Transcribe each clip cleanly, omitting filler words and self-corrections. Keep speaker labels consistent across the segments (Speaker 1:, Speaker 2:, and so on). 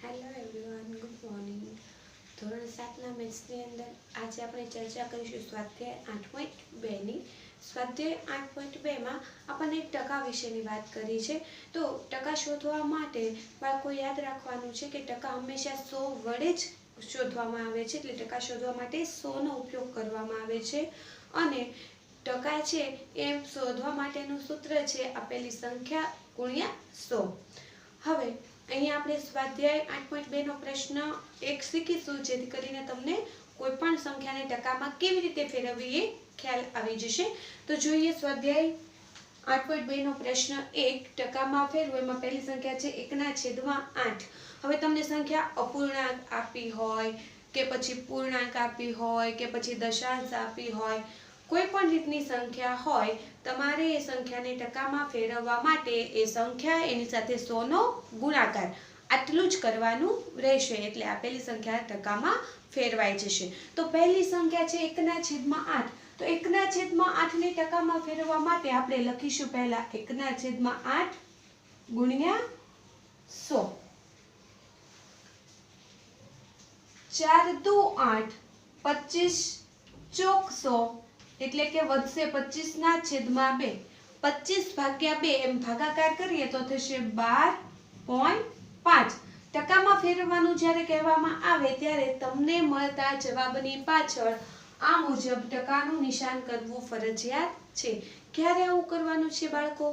Speaker 1: Hello everyone, good morning. ધોરણ 7ના મેથ્સની અંદર આજે આપણે ચર્ચા કરીશું સ્વાધ્યાય 8.2ની. સ્વાધ્યાય 8.2માં આપણને ટકા વિશેની વાત કરી છે. તો ટકા શોધવા માટે બાળકો યાદ રાખવાનું છે કે ટકા હંમેશા 100 વડે જ શોધવામાં આવે છે. એટલે ટકા શોધવા માટે 100નો ઉપયોગ કરવામાં આવે છે. અને ટકા છે એમ શોધવા માટેનું સૂત્ર છે આપેલી સંખ્યા ગુણ્યા 100. હવે અહીંયા આપણે સ્વાધ્યાય 8.2નો પ્રશ્ન 1 શીખીશું, જેથી કરીને તમને કોઈ પણ સંખ્યાને ટકામાં કેવી રીતે ફેરવવી એ ખ્યાલ આવી જશે. તો જોઈએ સ્વાધ્યાય 8.2નો પ્રશ્ન 1, ટકામાં ફેરવો. એમાં પહેલી સંખ્યા છે 1/8. હવે તમને સંખ્યા અપૂર્ણાંક આપી હોય કે પછી પૂર્ણાંક આપી હોય કે પછી દશાંશ આપી હોય, કોઈ પણ રીતની સંખ્યા હોય, તમારે એ સંખ્યાને ટકામાં ફેરવવા માટે એ સંખ્યા એની સાથે 100નો ગુણાકાર આટલું જ કરવાનું રહેશે. એટલે આપેલી સંખ્યા ટકામાં ફેરવાઈ જશે. તો પહેલી સંખ્યા છે 1/8. તો 1/8ને ટકામાં ફેરવવા માટે આપણે લખીશું પહેલા 1/8 ગુણ્યા 100. 4 દુ 8, 25 ચોક 100, એટલે કે વધશે 25/2. 25/2 એમ ભાગાકાર કરીએ તો થશે 12.5. ટકામાં ફેરવવાનું જ્યારે કહેવામાં આવે ત્યારે તમને મળતા જવાબની પાછળ આ મુજબ ટકાનું નિશાન કરવું ફરજિયાત છે. ક્યારે આવું કરવાનું છે બાળકો?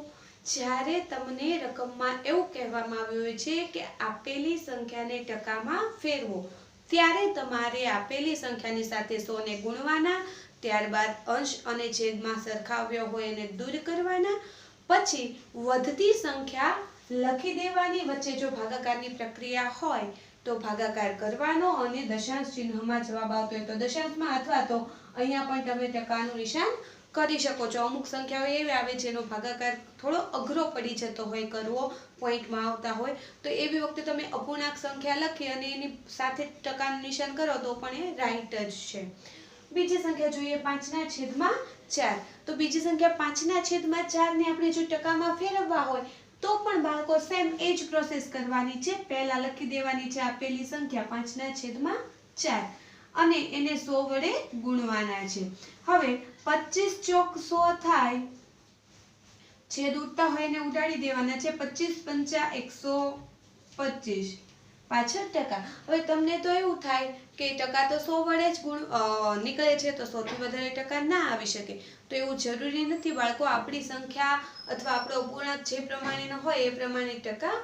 Speaker 1: જ્યારે તમને રકમમાં એવું કહેવામાં આવ્યું છે કે આપેલી સંખ્યાને ટકામાં ફેરવો, ત્યારે તમારે આપેલી સંખ્યાની સાથે 100ને ગુણવાના, ત્યારબાદ અંશ અને છેદમાં સરખાવ્યો હોય એને દૂર કરવાના, પછી વધતી સંખ્યા લખી દેવાની. વચ્ચે જો ભાગાકારની પ્રક્રિયા હોય તો ભાગાકાર કરવાનો, અને દશાંશ ચિહ્નમાં જવાબ આવતો હોય તો દશાંશમાં, અથવા તો અહીંયા પણ તમે ટકાનું નિશાન કરી શકો છો. અમુક સંખ્યાઓ એવી આવે જેનો ભાગાકાર થોડો અઘરો પડી જતો હોય કરવો, પોઈન્ટમાં આવતા હોય, તો એવી વખતે તમે અપૂર્ણાંક સંખ્યા લખી અને એની સાથે ટકાનું નિશાન કરો તો પણ એ રાઈટ જ છે. બીજી સંખ્યા જોઈએ 5/4. તો બીજી સંખ્યા 5/4 ને આપણે જો ટકામાં ફેરવવા હોય તો પણ બાળકો સેમ એ જ પ્રોસેસ કરવાની છે. પહેલા લખી દેવાની છે આપેલી સંખ્યા 5/4 અને એને 100 વડે ગુણવાના છે. હવે 25 ચોક 100 થાય, છેદ ઉડતા હોય એને ઉડાડી દેવાના છે. 25 × 5 = 125, પાછળ ટકા. હવે તમને તો એવું થાય કે ટકા તો 100 વડે જ નીકળે છે, તો 100 થી વધારે ટકા ના આવી શકે. તો એવું જરૂરી નથી બાળકો. આપણી સંખ્યા અથવા આપણો અપૂર્ણાંક જે પ્રમાણેનો હોય એ પ્રમાણે ટકા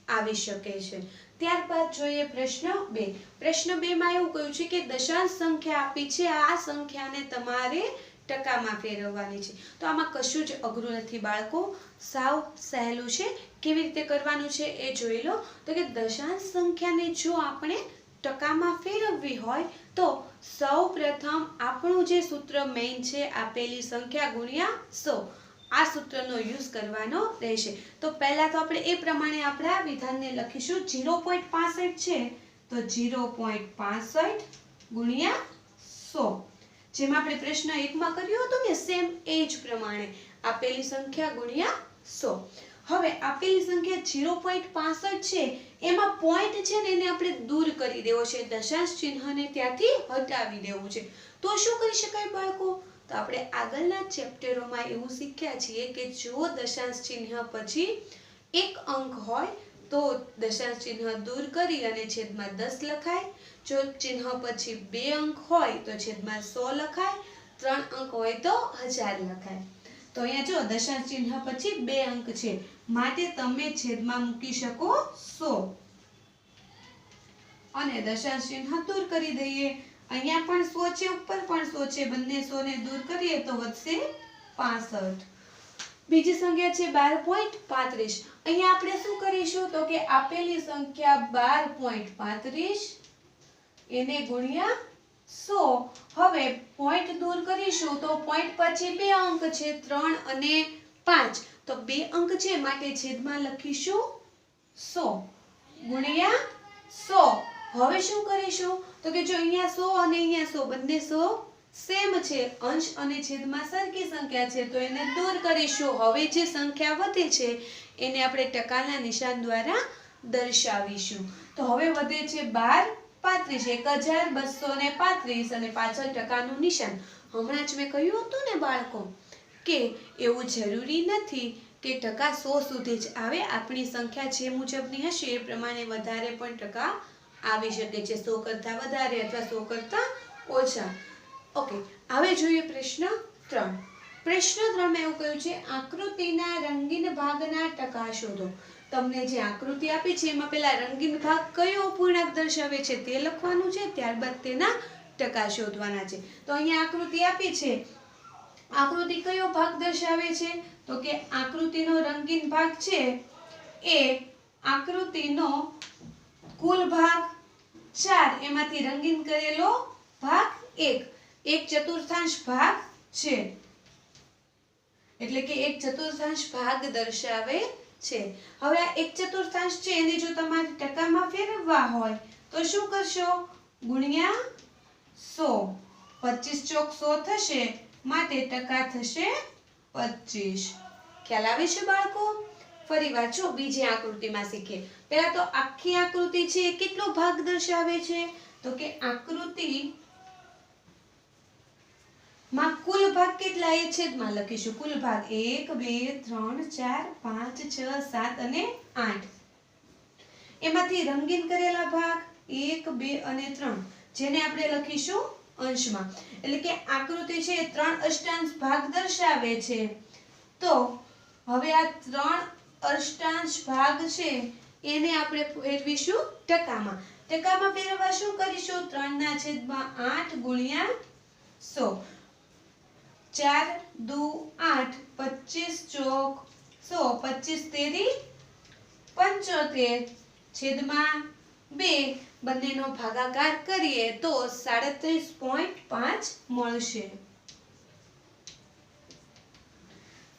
Speaker 1: આવી શકે છે. ત્યારબાદ જોઈએ પ્રશ્ન 2. પ્રશ્ન 2માં એવું કહ્યું છે કે દશાંશ સંખ્યા આપી છે, આ સંખ્યાને તમારે ટકામાં ફેરવવાની છે. તો આમાં કશું જ અઘરું નથી બાળકો, સાવ સહેલું છે. કેવી રીતે કરવાનું છે એ જોઈ લો. તો કે દશાંશ સંખ્યાને જો આપણે ટકામાં ફેરવવી હોય તો સૌ પ્રથમ આપણું જે સૂત્ર મેઇન છે આપેલી સંખ્યા ગુણ્યા 100, આ સૂત્રનો યુઝ કરવાનો રહેશે. તો પહેલા તો આપણે એ પ્રમાણે આપણા વિધાનને લખીશું. 0.65 છે તો 0.65 ગુણ્યા 100, જેમ આપણે પ્રશ્ન 1માં કર્યું હતું ને સેમ એ જ પ્રમાણે આપેલી સંખ્યા ગુણ્યા 100. હવે આપેલી સંખ્યા 0.65 છે, એમાં પોઈન્ટ છે ને એને આપણે દૂર કરી દેવો છે, દશાંશ ચિહ્નને ત્યાંથી હટાવી દેવું છે. તો શું કરી શકાય બાળકો? તો આપણે આગળના ચેપ્ટરોમાં એવું શીખ્યા છીએ કે જો દશાંશ ચિહ્ન પછી એક અંક હોય તો દશાંશ ચિહ્ન દૂર કરી અને છેદમાં 10 લખાય. જો ચિહ્ન પછી 2 અંક હોય તો છેદમાં 100 લખાય. 3 અંક હોય તો 1000 લખાય. તો અહીંયા જો દશાંશ ચિહ્ન પછી 2 અંક છે, માટે તમે છેદમાં મૂકી શકો 100 અને દશાંશ ચિહ્ન દૂર કરી દઈએ. અહીંયા પણ 100 છે, ઉપર પણ 100 છે, બંને 100 ને દૂર કરીએ તો વધશે 65. બીજી સંખ્યા છે 12.35. અહીંયા આપણે શું કરીશું તો કે આપેલી સંખ્યા 12.35 એને ગુણ્યા 100. હવે પોઈન્ટ દૂર કરીશું તો પોઈન્ટ પછી 2 અંક છે, 3 અને 5, તો 2 અંક છે માટે છેદમાં લખીશું 100 ગુણ્યા 100. હવે શું કરીશું તો કે જો અહીંયા 100 અને અહીંયા 100, બંને 100 સેમ છે, અંશ અને છેદમાં સરખી સંખ્યા છે, તો એને દૂર કરીશું. હવે જે સંખ્યા વધે છે એને આપણે ટકાના નિશાન દ્વારા દર્શાવીશું. તો હવે વધે છે 1235, 1235 અને પાછળ ટકાનું નિશાન. હમણાં જ મેં કહ્યું હતું ને બાળકો કે એવું જરૂરી નથી કે ટકા 100 સુધી જ આવે. આપણી સંખ્યા જે મુજબની હશે એ પ્રમાણે વધારે પણ ટકા આવી શકે છે, 100 કરતાં વધારે અથવા 100 કરતાં ઓછા. ઓકે, હવે જોઈએ પ્રશ્ન 3. પ્રશ્ન 3 માં એવું કહ્યું છે આકૃતિના રંગીન ભાગના ટકા શોધો. તમને જે આકૃતિ આપી છે એમાં પહેલા રંગીન ભાગ કયો અપૂર્ણાંક દર્શાવે છે તે લખવાનું છે, ત્યારબાદ તેના ટકા શોધવાના છે. તો અહીંયા આકૃતિ આપી છે, આકૃતિ કયો ભાગ દર્શાવે છે? તો કે આકૃતિનો રંગીન ભાગ છે એ આકૃતિનો કુલ ભાગ 4, એમાંથી રંગીન કરેલો ભાગ 1/4 ભાગ છે, એટલે કે 1/4 ભાગ દર્શાવે છે. હવે આ 1/4 છે એને જો તમારે ટકામાં ફેરવવા હોય તો શું કરશો? ગુણ્યા 100. 25 ચોક 100 થશે, માટે ટકા થશે 25. ખ્યાલ આવે છે બાળકો? ફરી વાંચો, બીજી આકૃતિમાં શીખીએ. પહેલા તો આખી આકૃતિ છે એ કેટલો ભાગ દર્શાવે છે? તો કે આકૃતિ માં કુલ ભાગ કેટલા એ છેદમાં લખીશું. કુલ ભાગ 1 2 3 4 5 6 7 અને 8. એમાંથી રંગીન કરેલા ભાગ 1 2 અને 3, જેને આપણે લખીશું અંશમાં. એટલે કે આકૃતિ છે 3 અષ્ટાંશ ભાગ દર્શાવે છે. તો હવે આ 3 અષ્ટાંશ ભાગ છે એને આપણે ફેરવીશું ટકામાં. ટકામાં ફેરવવા શું કરીશું? 3/8 ગુણ્યા 100. 4 દુ 8, 25 ચોક 100, 25 તેરી 75 છેદમાં 2. બંનેનો ભાગાકાર કરીએ તો 37.5 મળશે.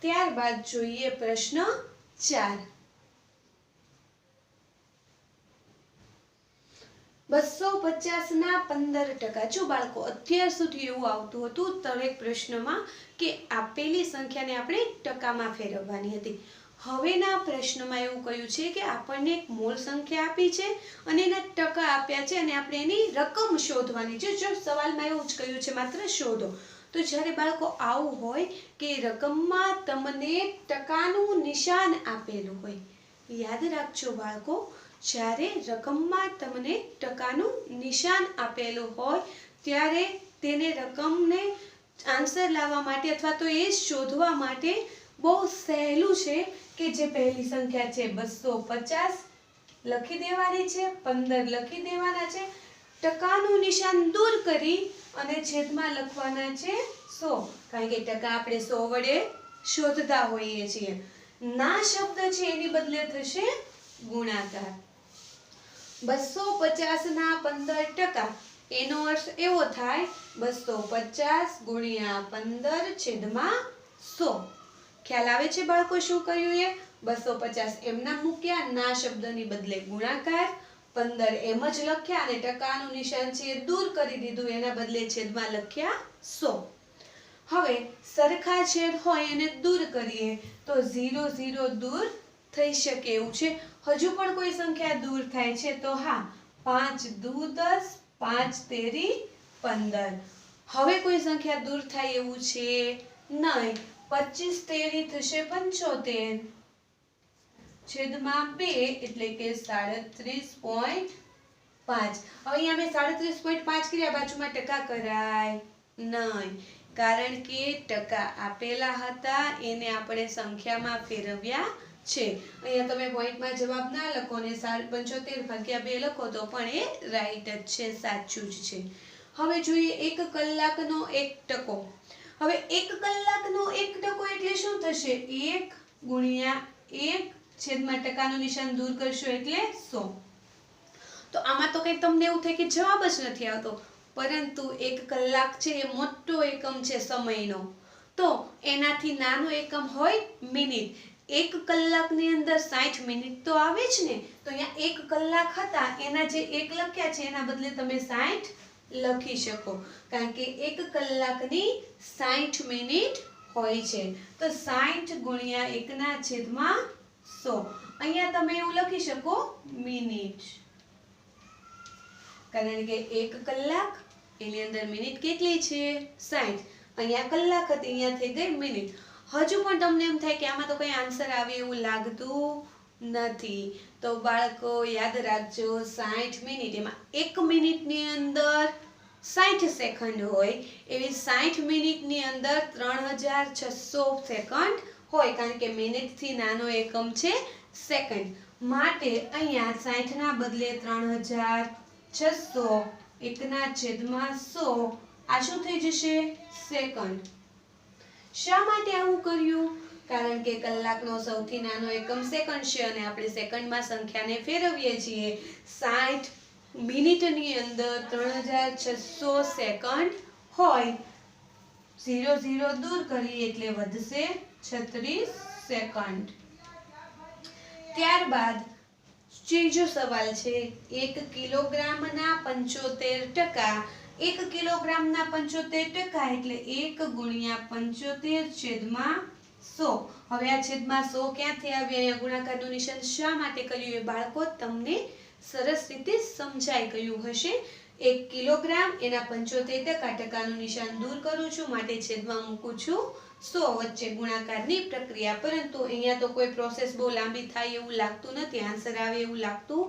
Speaker 1: ત્યારબાદ જોઈએ પ્રશ્ન 4. 250 ના 15%. જો બાળકો અત્યાર સુધી એવું આવતું હતું દરેક પ્રશ્નમાં કે આપેલી સંખ્યાને આપણે ટકામાં ફેરવવાની હતી. હવેના પ્રશ્નમાં એવું કહ્યું છે કે આપણને એક મૂળ સંખ્યા આપી છે અને એના ટકા આપ્યા છે અને આપણે એની રકમ શોધવાની છે. જો સવાલમાં એવું જ કહ્યું છે માત્ર શોધો. તો જ્યારે બાળકો આવું હોય કે રકમમાં તમને ટકાનું નિશાન આપેલું હોય, યાદ રાખજો બાળકો, જ્યારે રકમમાં તમને ટકાનું નિશાન આપેલું હોય ત્યારે તેને રકમને આન્સર લાવવા માટે અથવા તો એ શોધવા માટે બહુ સહેલું છે કે જે પહેલી સંખ્યા છે 250 લખી દેવાની છે, 15 લખી દેવાના છે, ટકાનું નિશાન દૂર કરી અને છેદમાં લખવાના છે 100, કારણ કે ટકા આપણે 100 વડે શોધતા હોઈએ છીએ. ના શબ્દ છે એની બદલે થશે ગુણાકાર. 250 ના 15%, એનો અર્થ એવો થાય 250 ગુણ્યા 15 છેદમાં 100. ખ્યાલ આવે છે બાળકો શું કર્યું? એ 250 એમના મૂક્યા, ના શબ્દની બદલે ગુણાકાર, 15 એમ જ લખ્યા અને ટકાનું નિશાન છે એ દૂર કરી દીધું, એના બદલે છેદમાં લખ્યા 100. હવે સરખા છેદ હોય એને દૂર કરીએ તો 0 0 દૂર થઈ શકે એવું છે. હજુ પણ કોઈ સંખ્યા દૂર થાય છે તો હા, 5 દુ 10, 5 તેરી 15. હવે કોઈ સંખ્યા દૂર થાય એવું છે નહીં. 25 તેરી થશે 75 છેદમાં 2, એટલે કે 37.5. હવે અહીંયા મેં 37.5 કર્યા, બાજુમાં ટકા કરાય નહીં, કારણ કે ટકા આપેલા હતા એને આપણે સંખ્યામાં ફેરવ્યા છે. અહીંયા તમે પોઈન્ટમાં જવાબ ના લખો ને 75/2 લખો તો પણ એ રાઈટ જ છે, સાચું જ છે. હવે જોઈએ 1 કલાકનો 1 ટકો. હવે 1 કલાકનો 1 ટકો એટલે શું થશે? 1 ગુણ્યા 1 છેદમાં ટકાનું નિશાન દૂર કરશો એટલે 100. તો આમાં તો કંઈ તમને એવું થાય કે જવાબ જ નથી આવતો, પરંતુ 1 કલાક છે એ મોટો એકમ છે સમયનો, તો એનાથી નાનો એકમ હોય મિનિટ. 1 કલાકની અંદર 60 મિનિટ તો આવે જ ને, તો અહીંયા 1 કલાક હતા એના જે 1 લખ્યા છે એના બદલે તમે 60 લખી શકો, કારણ કે 1 કલાકની 60 મિનિટ હોય છે. તો 60 ગુણ્યા 1 ના છેદમાં 100. અહીંયા તમે એવું લખી શકો મિનિટ. કારણ કે 1 કલાક એની અંદર મિનિટ કેટલી છે 60. અહીંયા કલાક હતી, અહીંયા થઈ ગઈ મિનિટ. હજુ પણ તમને એમ થાય કે આમાં તો કઈ આન્સર આવે એવું લાગતું નથી, તો બાળકો યાદ રાખજો 60 મિનિટ, એમાં 1 મિનિટની અંદર 60 સેકન્ડ હોય, એવી 60 મિનિટની અંદર 3600 સેકન્ડ હોય, કારણ કે મિનિટથી નાનો એકમ છે સેકન્ડ. માટે અહીંયા 60 ના બદલે 3600, 1/100 આ શું થઈ જશે સેકન્ડ. શા માટે આવું કર્યું? કારણ કે કલાકનો સૌથી નાનો એકમ સેકન્ડ છે અને આપણે સેકન્ડમાં સંખ્યાને ફેરવીએ છીએ. 60 મિનિટની અંદર 3600 સેકન્ડ હોય. 0 0 દૂર કરીએ એટલે વધશે 36 સેકન્ડ. ત્યારબાદ ત્રીજો સવાલ છે 1 કિલોગ્રામના 75%. 1 કિલોગ્રામના 75% એટલે 1 ગુણ્યા 75/100. હવે આ છેદમાં 100 ક્યાંથી આવ્યા? અહીંયા ગુણાકારનું નિશાન શા માટે કર્યું એ બાળકો તમને સરસ રીતે સમજાઈ ગયું હશે. 1 કિલોગ્રામ એના 75%, ટકાનું નિશાન દૂર કરું છું માટે છેદમાં મૂકું છું 100, વચ્ચે ગુણાકારની પ્રક્રિયા. પરંતુ અહીંયા તો કોઈ પ્રોસેસ બહુ લાંબી થાય એવું લાગતું નથી, આન્સર આવે એવું લાગતું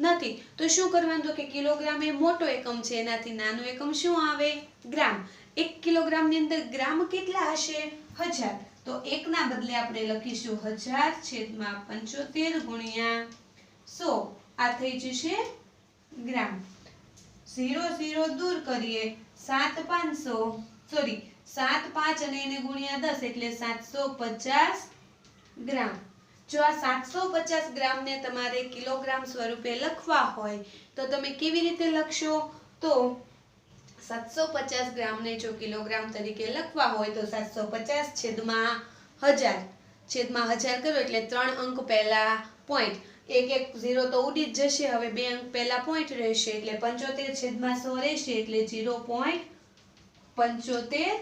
Speaker 1: નથી. તો શું કરવાનું? તો કે કિલોગ્રામ એ મોટો એકમ છે, એનાથી નાનો એકમ શું આવે? ગ્રામ. 1 કિલોગ્રામની અંદર ગ્રામ કેટલા હશે? 1000. તો 1 ના બદલે આપણે લખીશું 1000/75 ગુણ્યા 100. આ થઈ જશે ગ્રામ. 0 0 દૂર કરીએ 7 5 અને એને ગુણ્યા 10 એટલે 750 ગ્રામ. જો આ 750 ગ્રામને તમારે કિલોગ્રામ સ્વરૂપે લખવા હોય તો તમે કેવી રીતે લખશો? તો 750 ગ્રામને જો કિલોગ્રામ તરીકે લખવા હોય તો 750/1000 કરો એટલે 3 અંક પહેલા પોઈન્ટ, એક 0 તો ઉડી જ જશે. હવે 2 અંક પહેલા પોઈન્ટ રહેશે એટલે 75/100 રહેશે એટલે 0.75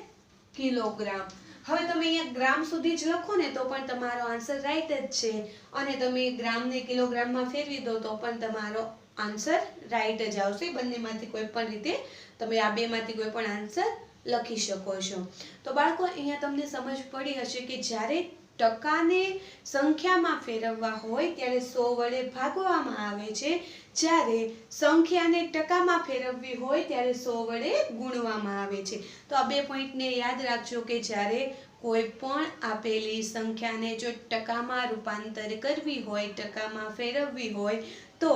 Speaker 1: કિલોગ્રામ. હવે તમે અહીંયા ગ્રામ સુધી જ લખો ને તો પણ તમારો આન્સર રાઈટ જ છે, અને તમે ગ્રામને કિલોગ્રામમાં ફેરવી દો તો પણ તમારો આન્સર રાઈટ જ આવશે. બંનેમાંથી કોઈ પણ રીતે તમે આ બેમાંથી કોઈ પણ આન્સર લખી શકો છો. તો બાળકો અહીંયા તમને સમજ પડી હશે કે જ્યારે ટકાને સંખ્યામાં ફેરવવા હોય ત્યારે 100 વડે ભાગવામાં આવે છે, જ્યારે સંખ્યાને ટકામાં ફેરવવી હોય ત્યારે 100 વડે ગુણવામાં આવે છે. તો આ 2 પોઈન્ટને યાદ રાખજો કે જ્યારે કોઈ પણ આપેલી સંખ્યાને જો ટકામાં રૂપાંતર કરવી હોય, ટકામાં ફેરવવી હોય તો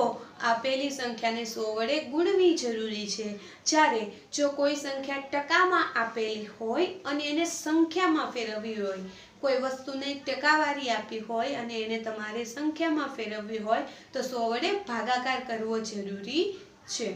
Speaker 1: આપેલી સંખ્યાને 100 વડે ગુણવી જરૂરી છે. જ્યારે જો કોઈ સંખ્યા ટકામાં આપેલી હોય અને એને સંખ્યામાં ફેરવવી હોય, કોઈ વસ્તુને ટકાવારી આપી હોય અને એને તમારે સંખ્યામાં ફેરવવી હોય તો 100 વડે ભાગાકાર કરવો જરૂરી છે.